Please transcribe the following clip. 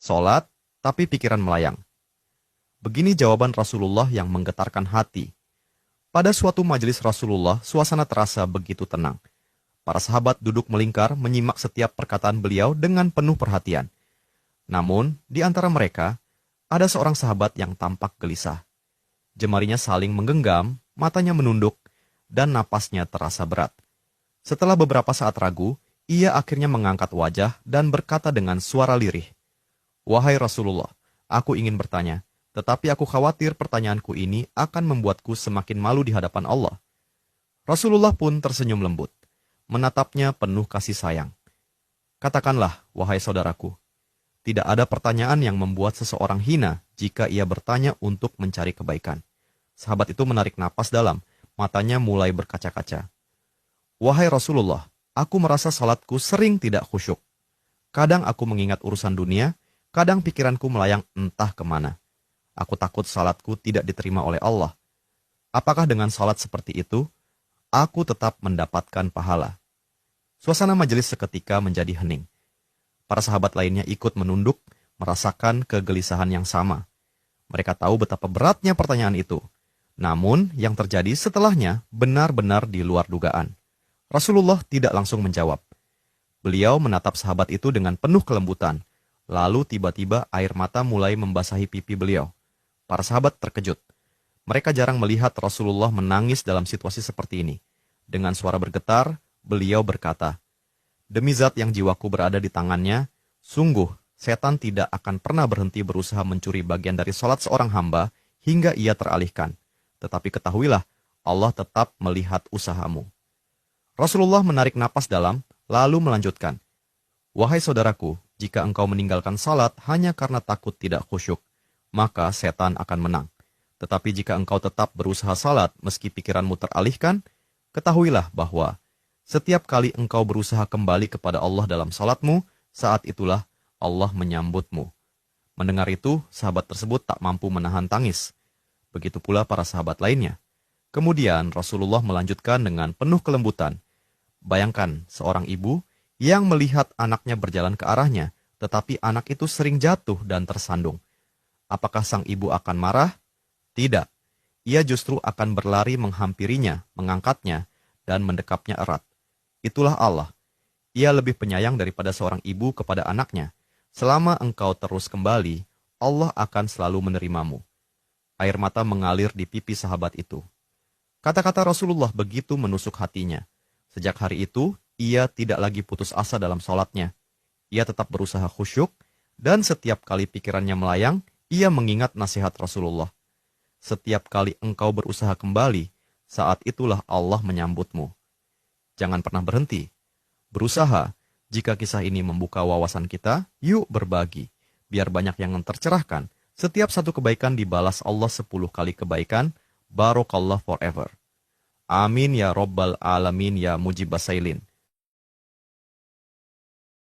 Sholat, tapi pikiran melayang. Begini jawaban Rasulullah yang menggetarkan hati. Pada suatu majelis Rasulullah, suasana terasa begitu tenang. Para sahabat duduk melingkar menyimak setiap perkataan beliau dengan penuh perhatian. Namun, di antara mereka, ada seorang sahabat yang tampak gelisah. Jemarinya saling menggenggam, matanya menunduk, dan napasnya terasa berat. Setelah beberapa saat ragu, ia akhirnya mengangkat wajah dan berkata dengan suara lirih, "Wahai Rasulullah, aku ingin bertanya, tetapi aku khawatir pertanyaanku ini akan membuatku semakin malu di hadapan Allah." Rasulullah pun tersenyum lembut, menatapnya penuh kasih sayang. "Katakanlah, wahai saudaraku, tidak ada pertanyaan yang membuat seseorang hina jika ia bertanya untuk mencari kebaikan." Sahabat itu menarik napas dalam, matanya mulai berkaca-kaca. "Wahai Rasulullah, aku merasa salatku sering tidak khusyuk. Kadang aku mengingat urusan dunia, kadang pikiranku melayang entah kemana. Aku takut salatku tidak diterima oleh Allah. Apakah dengan salat seperti itu, aku tetap mendapatkan pahala?" Suasana majelis seketika menjadi hening. Para sahabat lainnya ikut menunduk, merasakan kegelisahan yang sama. Mereka tahu betapa beratnya pertanyaan itu. Namun, yang terjadi setelahnya benar-benar di luar dugaan. Rasulullah tidak langsung menjawab. Beliau menatap sahabat itu dengan penuh kelembutan. Lalu tiba-tiba air mata mulai membasahi pipi beliau. Para sahabat terkejut. Mereka jarang melihat Rasulullah menangis dalam situasi seperti ini. Dengan suara bergetar, beliau berkata, "Demi zat yang jiwaku berada di tangannya, sungguh setan tidak akan pernah berhenti berusaha mencuri bagian dari salat seorang hamba hingga ia teralihkan. Tetapi ketahuilah, Allah tetap melihat usahamu." Rasulullah menarik napas dalam, lalu melanjutkan, "Wahai saudaraku, jika engkau meninggalkan salat hanya karena takut tidak khusyuk, maka setan akan menang. Tetapi jika engkau tetap berusaha salat meski pikiranmu teralihkan, ketahuilah bahwa setiap kali engkau berusaha kembali kepada Allah dalam salatmu, saat itulah Allah menyambutmu." Mendengar itu, sahabat tersebut tak mampu menahan tangis. Begitu pula para sahabat lainnya. Kemudian Rasulullah melanjutkan dengan penuh kelembutan, "Bayangkan seorang ibu yang melihat anaknya berjalan ke arahnya, tetapi anak itu sering jatuh dan tersandung. Apakah sang ibu akan marah? Tidak. Ia justru akan berlari menghampirinya, mengangkatnya, dan mendekapnya erat. Itulah Allah. Ia lebih penyayang daripada seorang ibu kepada anaknya. Selama engkau terus kembali, Allah akan selalu menerimamu." Air mata mengalir di pipi sahabat itu. Kata-kata Rasulullah begitu menusuk hatinya. Sejak hari itu, ia tidak lagi putus asa dalam sholatnya. Ia tetap berusaha khusyuk, dan setiap kali pikirannya melayang, ia mengingat nasihat Rasulullah. Setiap kali engkau berusaha kembali, saat itulah Allah menyambutmu. Jangan pernah berhenti. Berusaha, jika kisah ini membuka wawasan kita, yuk berbagi. Biar banyak yang tercerahkan. Setiap satu kebaikan dibalas Allah 10 kali kebaikan, barokallah forever. Amin ya Rabbal Alamin ya Mujibas Sailin.